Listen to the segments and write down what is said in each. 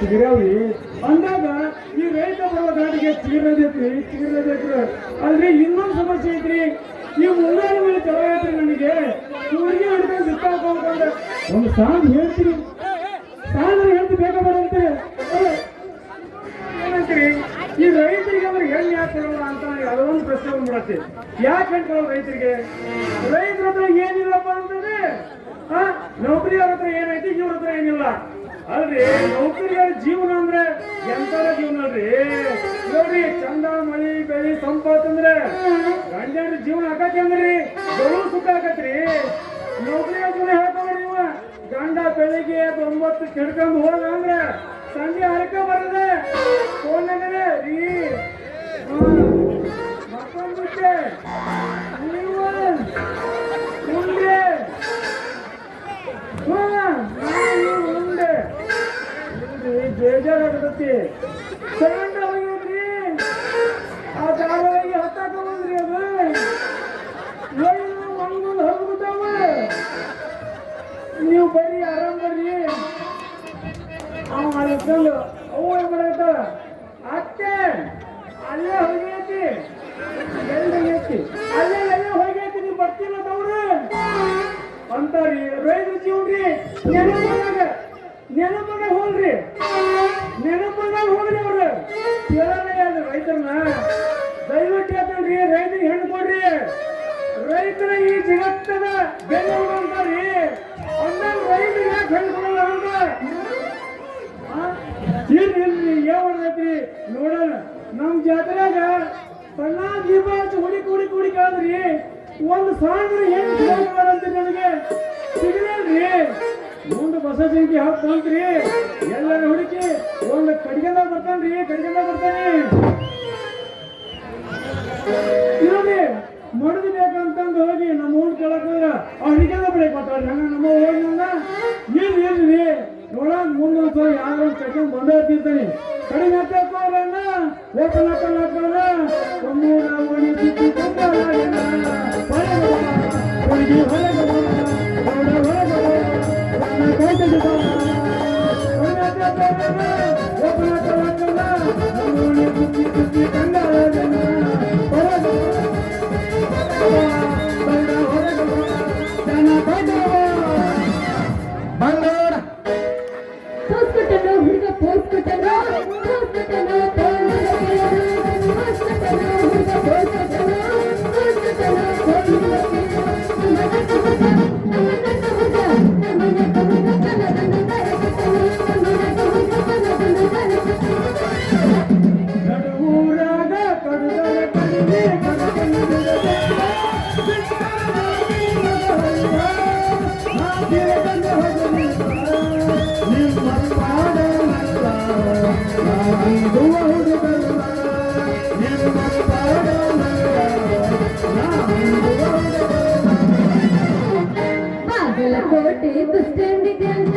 ಚಿಗಿರಾವಿ ಅಂದಾಗ ಈ ರೈತ ಬರುವ ಗಾಡಿಗೆ ಚಿಗಿರಬೇಕು ಆದ್ರೆ ಇನ್ನೊಂದು ಸಮಸ್ಯೆ ಐತ್ರಿ. ಈ ಮುಂಗಾರು ಮೇಲೆ ಚಲೋ ಐತ್ರಿ. ನನಗೆ ಊರಿಗೆ ಹಿಡ್ಕೊಂಡು ಸಿಕ್ಕಾಕೊಂಡ್ರೆ ಒಂದು ಸಾಂಗ್ ಹೇಳ್ತೀರಿ, ಸಾಂಗ್ ಹೇಳ್ತಿ ಬೇಗ ಬರಂತೆ ಏನಂತೀರಿ? ಈ ರೈತರಿಗೆ ಅವ್ರಿಗೆ ಹೆಣ್ಣು ಯಾಕೆ ಕೊಡೋಣ ಅಂತ ಅದೊಂದು ಪ್ರಶ್ನೆ ಬಂದ್ಬಿಡತ್ತೆ. ಯಾಕೆ ಹೆಣ್ಣು ಕೊಡೋದು ರೈತರಿಗೆ? ರೈತರ ಹತ್ರ ಏನಿಲ್ಲಪ್ಪ ಅಂತಂದ್ರೆ ನೌಕರಿ ಅವ್ರ ಹತ್ರ ಏನೈತಿ, ಇವ್ರ ಹತ್ರ ಏನಿಲ್ಲ ಅಲ್ರಿ. ನೌಕರಿಗಳ ಜೀವನ ಅಂದ್ರೆ ಎಂತರ ಜೀವನ ಅಲ್ರಿ. ನೋಡ್ರಿ, ಚಂದ ಮಳಿ ಬೆಳಿ ಸಂಪಾತಂದ್ರೆ ಗಂಡ ಜೀವನ ಆಕತಿ ಅಂದ್ರಿ ಬರು ಸುಖ ಆಕತ್ರಿ. ನೌಕರಿಗಳ ಜೀವನ ಹೇಳ್ಕೊಂಡ್ರಿ ನೀವು. ಗಂಡ ಬೆಳಿಗ್ಗೆ 9 ಕೆಡ್ಕೊಂಡು ಹೋದ ಅಂದ್ರೆ ಸಂಜೆ ಹರಕ ಬರದೆ ಫೋನ್ನಾಗರೆ ರೀ ಮತ್ತೊಂದು ನೀವು ಉಂಡೆ ಉಂಡೆ ಬೇಜಾರಾಗತೈತಿ. ಸಣ್ಣ ಹೋಗ್ಯದ್ರಿ ಆ ಧಾರಾವಾಹಿ ಹತ್ತಾಕ ಬಂದ್ರಿ. ಅದು ಒಂದೊಂದು ಹೊರಬಿದ್ದಾವ. ನೀವು ಬರ್ರಿ, ಆರಾಮ್ ಬರ್ರಿ. ಅಲ್ಲಿಕೊಂಡು ಅವು ಏನ್ ಮಾಡಾಕತ್ತಾಳ? ಅತ್ತೆ ಅಲ್ಲೇ ಹೋಗೈತಿ, ಎಲ್ಲಿ ಹೋಗೈತಿ? ಅಲ್ಲೇ ಹೋಗೈತಿ, ನೀವು ಬರ್ತಿಲ್ಲ ಅವ್ರು ಅಂತಾರಿ. ರೈತರ ಜೀವನ್ರಿ ನೆನಪದಾಗ ಹೋಗ್ರಿ, ನೆನಪದಾಗ ಹೋಗ್ರಿ. ಅವ್ರು ಕೇಳಲ್ಲ ರೈತರನ್ನ. ದಯವಿಟ್ಟು ಹೇಳ್ತೇನ್ರಿ, ರೈತರಿಗೆ ಹೆಣ್ಣು ಕೊಡ್ರಿ. ರೈತರ ಈ ಜಗತ್ತದ ಬೆನ್ನೆಲುಬು ಅಂತಾರಿ. ಅಂದಾಗ ರೈತರಿಗೆ ಯಾಕೆ ಹೆಣ್ಣು ಕೊಡಲ್ಲ ಅಂತ ಇರ್ರಿ ಏನ್ರಿ ನೋಡೋಣ. ನಮ್ ಜಾತ್ರೆಯಾಗ ಸಣ್ಣ ದೀಪ ಹಚ್ಚಿ ಹುಡಿ ಕಾದ್ರಿ ಒಂದು ಸಾವಿರ ಹೆಣ್ಣು ಅಂತ ನನಗೆ ಸಿಗಲ್ರಿ. ಮುಂದೆ ಬಸ ಸಂಖ್ಯೆ ಹತ್ತು ಬಂತ್ರಿ. ಎಲ್ಲರ ಹುಡುಕಿ ಒಂದು ಕಡಿಗೆದಾಗ ಬರ್ತಾನ್ರಿ, ಬರ್ತಾನೆ ಇರೋದಿ ಮಡದಿ ಬೇಕಂತಂದು ಹೋಗಿ ನಮ್ಮ ಊರ್ ಕೇಳಕ್ ಹೋದ್ರ ಹುಡುಗಿದ ಬೆಳಕ್ ಬರ್ತಾವ್ರಿ. ನಮ್ಮ ಹೋಗಿ ಇಲ್ರಿ ನೋಡಕ್ ಮುಂದೊಂದ್ಸಲ ಯಾರು ಕಟ್ಕೊಂಡ್ ಬಂದಿರ್ತಾನೆ. ಕಡಿಮೆ ಹಾಕೋರನ್ನ ಓಪನ್ ಹಾಕೋಣ ಒಮ್ಮೂರ ಓಣಿ ಸುತ್ತಿ ಹುಡುಗಿ ಹೊರಗೆ ಓಪನ್ ಹಾಕೋಣ ಓಣಿ ಸುತ್ತಿ ಕೋಟೆ ಬಸ್ ಸ್ಟ್ಯಾಂಡಿಗೆ ಅಂತ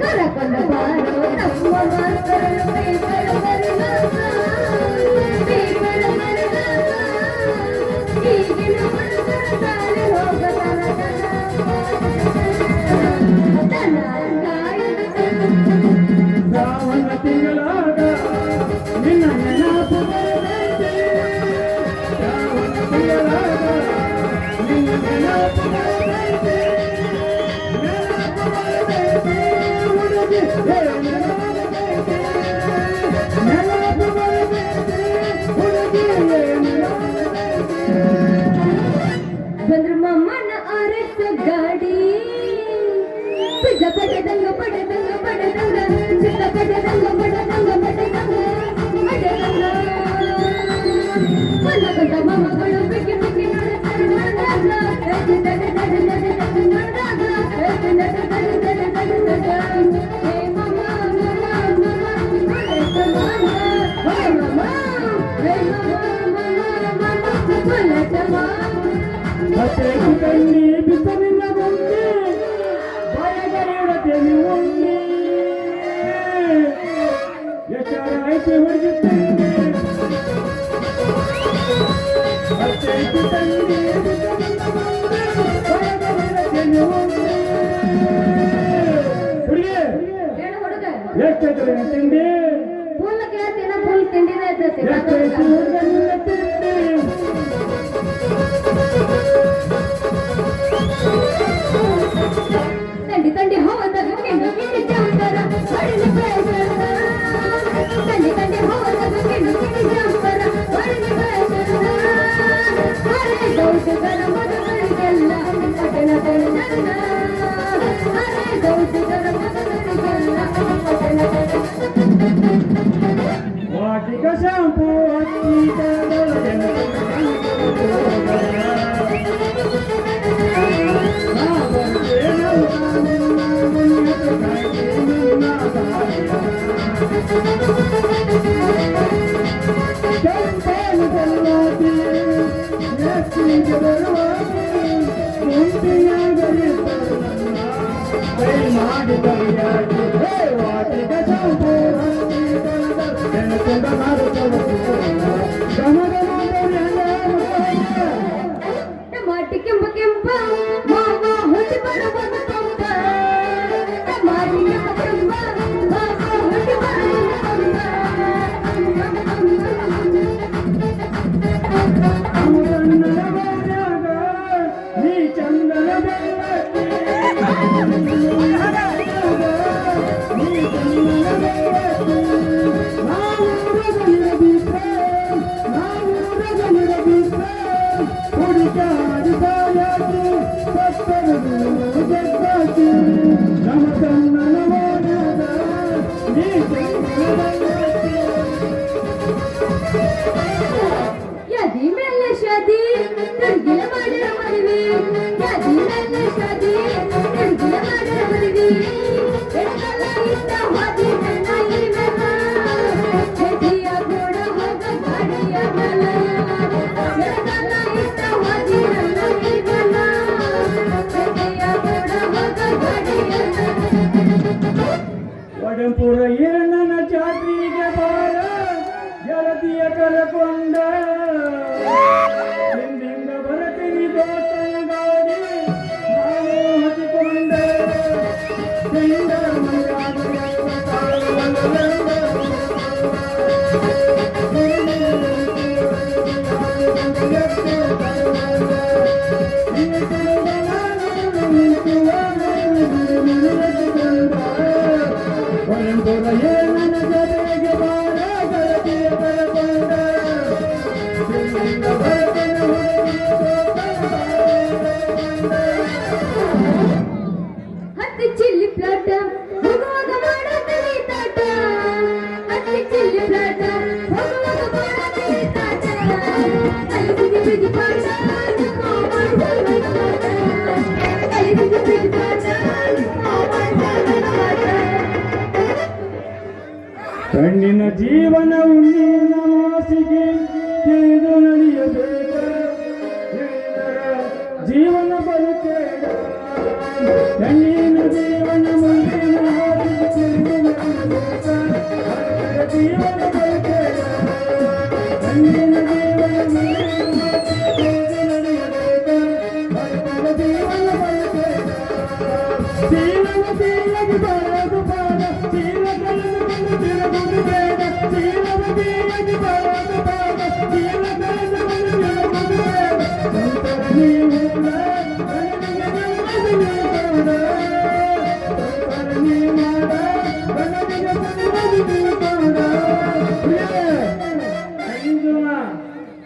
ಕರಕೊಂಡ ಬಾರೋ ನಮ್ಮ ತಿಂಗಳಾಗ ನಿನ್ನ ನೆನಪು ಬರಬೇಕು. ತಿಂಗಳಾಗ ನಿನ್ನ ನೆನಪು ಬರಬೇಕು. ನೆನಪು ಬರಬೇಕು ಹುಡುಗಿ, ನೆನಪು ಬರಬೇಕು ಹುಡುಗಿ. ಬಂದ್ರು ಮಮ್ಮನ ಆರಸ ಗಾಡಿ ಪಡೆದಂಗ ಪಡೆದಂಗ ಪಡೆದಂಗ ಚಿತ್ತ ಪಡೆದಂಗ ಪಡೆದಂಗ ಪಡೆದಂಗ ಪಡೆದಂಗ ಮನಗಂಡ ಮಮ್ಮಗಳು ಬಿಕ್ಕಿ ಬಿಕ್ಕಿ ನೋಡುತ್ತಾರೆ ಮತ್ತೆ ಕಣ್ಣಿ ಬಿಸಲಿನ ಬಂದೆ ಬಾಯಗರಿಡತೆ ನೀವು ಎಚ್ಚರ ಐತೆ ಹೊಡೆದಿದ್ದೆ ಅತ್ತೈತಿ ತಂದೆ ಹುಡುಗಿ ಹೇಳು ಹುಡುಗ ಎಷ್ಟೈತ್ರಿ ತಿಂಡಿ ಫುಲ್ ಕೇಳ್ತೀನ ಫುಲ್ ತಿಂಡಿನೇ ಇರ್ತೈತಿ ಎಷ್ಟೈತಿ ನನ್ನ ತಿಂಡಿ ತಂಡಿ ತಂಡಿ ಹೋದಾಗ ಕೆಂಡು ಕಿಂಡಿ ಜಾಂಪರ ಹೊಡಿಲಿ ಬೇಸರ ತಂಡಿ ತಂಡಿ ಹೋದಾಗ ಕೆಂಡು ಕಿಂಡಿ ಜಾಂಪರ ಹೊಡಿಲಿ ಬೇಸರ ಹರೇ ಗೌಜಗರ ಮಧುಗಳಿಗೆಲ್ಲ ಪಟಣ ತಣ ಹರೇ ಗೌಜಗರ ಮಧುಗಳಿಗೆಲ್ಲ ಪಟಣ ವಾಟಿಕ ಶಾಂಪು ಟಮಾಟಿ ಕೆಂಪ ಕೆಂಪ ಮಾವ ಹೊಟ್ಟಿ ಬರಬಂದ ಪಂಪ ಟಮಾಟಿ ಕೆಂಪ ಕೆಂಪ ಮಾವ ಹೊಟ್ಟಿ ಬರಬಂದ ನೀ ಚಂದನ ಬೆಳಕಿ ಯದಿ ಮೇಲೆ ಶಾದಿ ಹುಡುಗಿಲ ಮಾಡಿರ ಮದುವೆ ಯದಿ ಮೇಲೆ ಶಾದಿ ಹುಡುಗಿಲ ಮಾಡಿರ ಮದುವೆ ಎಡಗಲ ಇದ್ದ ಹಾದಿ ನನ್ನ ಇವೆಲ್ಲ ಹೆಜ್ಜೆಯ ಕೂಡ ಹೋಗ ಗಾಡಿಯ ಮೇಲೆ ಎಡಗಲ ಇದ್ದ ಹಾದಿ ನನ್ನ ಇವೆಲ್ಲ ಹೆಜ್ಜೆಯ ಕೂಡ ಹೋಗ ಗಾಡಿಯ ಒಡಂಪುರ ಏನನ ಜಾತ್ರೆಗೆ ಬಾರ ಗೆಳತಿಯ ಕರಕೊಂಡ ಹಿಂದಿಂದ ಬರತೀನಿ ದೋಸ್ತನ ಗಾಡಿ ನಾನು ಹತ್ತಿಕೊಂಡೆ ಹಿಂದರ ಮಂಡ್ಯಾಗ ಒಡಂಪುರ ಏನನ ಜೊತೆಗೆ ಬಾರ ಗೆಳತಿಯ ಕರಕೊಂಡ ಹಿಂದಿಂದ ಬರತೀನಿ ಹತ್ತಿ ಚಿಲ್ಲಿ ಪ್ಲಾಟ ಹೋಗುವಾಗ ಮಾಡತೀನಿ ತಾಟ ಹತ್ತಿ ಚಿಲ್ಲಿ ಪ್ಲಾಟ ಹೋಗುವಾಗ ಮಾಡತೀನಿ ತಾಟ ಕಲಿಸಿಗೆ ಬಿಗಿ ಪಾಠ ಕಲಿಸಿಗೆ ಬಿಗಿ ಪಾಠ ಕಣ್ಣಿನ ಜೀವನ ಉಣ್ಣಿನ ಮಾಸಿಗೆ ತಿಳಿದು ನಡೆಯಬೇಕ ಹೇಳಿದರ ಜೀವನ ಬರುತ್ತೇಡ ಕಣ್ಣಿನ ಜೀವನ ಮುಳ್ಳಿನ ಹಾದಿಗೆ ತಿಳಿದು ನಡೆಯಬೇಕ ಹತ್ತಿರ ಜೀವನ ಬರುತ್ತೇಡ ಕಣ್ಣಿನ ಜೀವನ ಮುಳ್ಳಿನ ಹಾದಿಗೆ ತಿಳಿದು ನಡೆಯಬೇಕ ಹತ್ತಿರ ಜೀವನ ಬರುತ್ತೇಡ ಜೀವನ ಜೀವನ ಬರೋದು ಬಾರ ಜೀವ ಕಳೆದುಕೊಂಡು ತಿರುಗುವುದು ಬೇಡ ಜೀವನ ಜೀವನ ಬರೋದು ಬಾರ ಜೀವ ಕಳೆದುಕೊಂಡು ತಿರುಗುವುದು ಬೇಡ ಸಂತರ ನೀವು ನನಗೆ ನೆಮ್ಮದಿ ನೀಡೋಣ ಸಂತರ ನೀ ಮಾಡ ನನಗೆ ನೆಮ್ಮದಿ ನೀಡೋಣ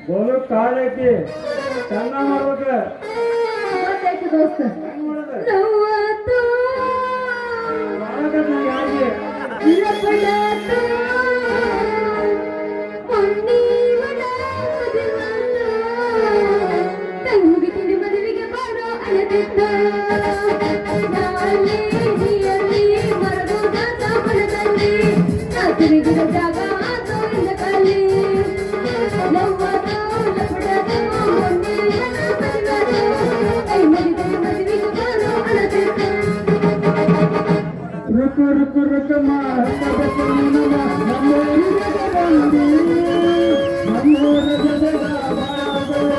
ಬೋಲು ಕಾಲಕ್ಕೆ ಚೆನ್ನ ಮಾಡ್ಬೇಕು ಗೊತ್ತಾಯ್ತು ದೋಸ್ತ ನೋವಾತು ಮಾಡಕತ್ತ ಯಾಕೆ ಇಲ್ಲಪಡಾತು ಮೊನ್ನಿವನ ಮದುವಾತು ತಂಗಿ ಮದುವೆಗೆ ಬಾರೋ ಅಳದಿದ್ದ ನಾಳೆ ಹಿಯಲ್ಲಿ ಮರಗೋದ ಮನದಲ್ಲಿ ನಾ ತಿರುಗಿದ ಜಾಗ ಆತೋ ಇಂದ ಕಲ್ಲಿ ನೋವಾತು ಲಪಡಾತು ಮೊನ್ನಿವನ ಮದುವಾತು ಕೈ ಮರಿದ ಮದುವೆಗೆ ಬಾರೋ ಅಳದಿದ್ದ ರುಕು ರುಕು ರುಕು ಮಾಡಬೇಕು ನಮ್ಮೂರಿಗೆ ಬಂದಿ ನಮ್ಮೂರ ಜೊತೆಗ ಬಾಳಬೇಕು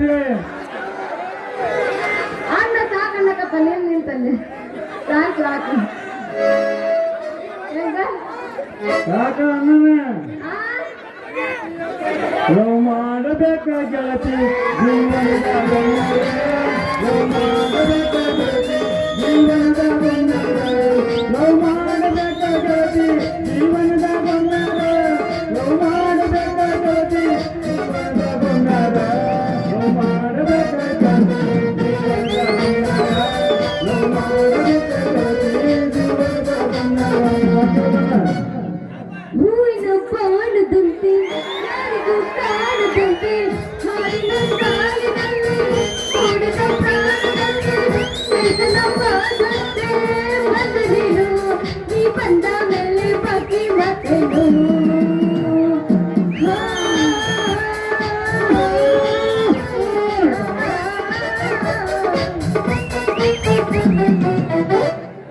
ಗೆಳತಿ ಅಣ್ಣ ಸಾಕನ್ನಕಪ್ಪ ನೀನ್ ನಿಂತಲ್ಲಿ ಸಾಕು ಸಾಕು ಹೆಂಗ ಸಾಕ ಅನ್ನನೆ ಆ? ಲವ್ ಮಾಡಬೇಕ ಗೆಳತಿ ಜೀವನದ ಬಂಗಾರ. ಲವ್ ಮಾಡಬೇಕ ಗೆಳತಿ ಜೀವನದ ಬಂಗಾರ. ಲವ್ ಮಾಡಬೇಕ ಗೆಳತಿ ಜೀವನದ ಬಂಗಾರ. ಲವ್ ಮಾಡಬೇಕ ಗೆಳತಿ ಜೀವನದ ಬಂಗಾರ. ಲವ್ ಮಾಡಬೇಕ ಗೆಳತಿ ಜೀವನದ ಬಂಗಾರ. ಲವ್ ಮಾಡಬೇಕ ಗೆಳತಿ ಜೀವನದ ಬಂಗಾರ. ಹೂವಿನ ಬಾಣದಂತೆ ಯಾರಿಗೂ ಕಾಣದಂತೆ ಹಾಡಿನ ಸಾಲಿನಲ್ಲಿ ಕೂಡಿದ ಪ್ರಾಣದಲ್ಲಿ ವೇತನ ಬಾದಂತೆ ಬಂದ ನೀನು ನೀ ಬಂದ ಮೇಲೆ ಬಾಕಿ ಮತ್ತೇನು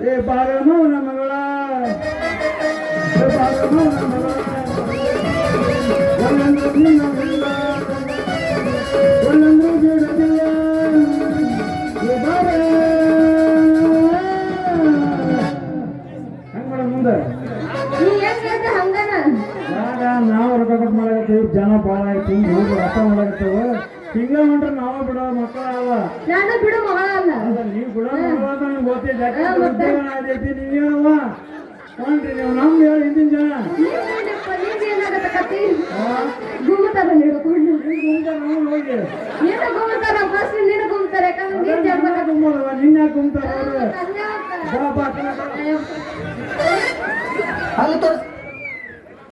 ಏ ಬಾರಮ್ಮ ನಮ್ಮ ಮಗಳ ಏ ಬಾರಮ್ಮ ನಮ್ಮ ಮಗಳ ಒಳ್ಳಂದ್ರು ನಿನ್ನವಿಲ್ಲ ಒಳ್ಳಂದ್ರು ಬಿಡದಿಲ್ಲ ಏ ಬಾರ ಹೆಂಗ್ ಮಾಡ ಮುಂದೆ ನೀ ಹೆಂಗ್ ಹೇಳ್ದೆ ಹಂಗನ ಯಾಕ ನಾವು ರೊಕ್ಕ ಕೊಟ್ಟು ಮಾಡಕತ್ತೀವಿ ಜನ ಭಾಳ ಆಯ್ತು ಹೋಗಿ ರೊಕ್ಕ ಮಾಡಕತ್ತೇವ ಹಿಂಗ ಹೊಂಟ್ರೆ ನಾವ ಬಿಡೋ ಮಕ್ಕಳ ಅವ ನಾನು ಬಿಡು ಮಗಳ ಅಲ್ಲ ಅಲ್ಲ ನೀವು ಬಿಡೋ ಮಕ್ಕಳ ಅಂತ ನಂಗೆ ಗೊತ್ತಿದೆ ಯಾಕಂದ್ರೆ ಉದ್ಯೋಗ ಆದೈತಿ ನೀವೇನವ ಹೊಂಟ್ರಿ ನೀವು ನಮ್ದು ಹೇಳಿ ಹಿಂದಿನ ಜನ ನೀನ್ ಏನಾಗತ್ತ ಕತ್ತಿ ಆ? ಗುಮ್ಮತಾರ ಹಿಡ್ಕೊಂಡು ನಾವು ಹೋಗಿ ನೀನು ಗುಮ್ಮತಾರ ಫಸ್ಟ್ ನೀನು ಗುಮ್ಮತಾರ ಯಾಕಂದ್ರೆ ನೀನ್ ಜನ್ಮ ನಿನ್ನ ಕುಂತಾರ ಬಾ ಬಾ ಅಯ್ಯೋ ಅಲ್ಲಿ ತೋರ್ಸ್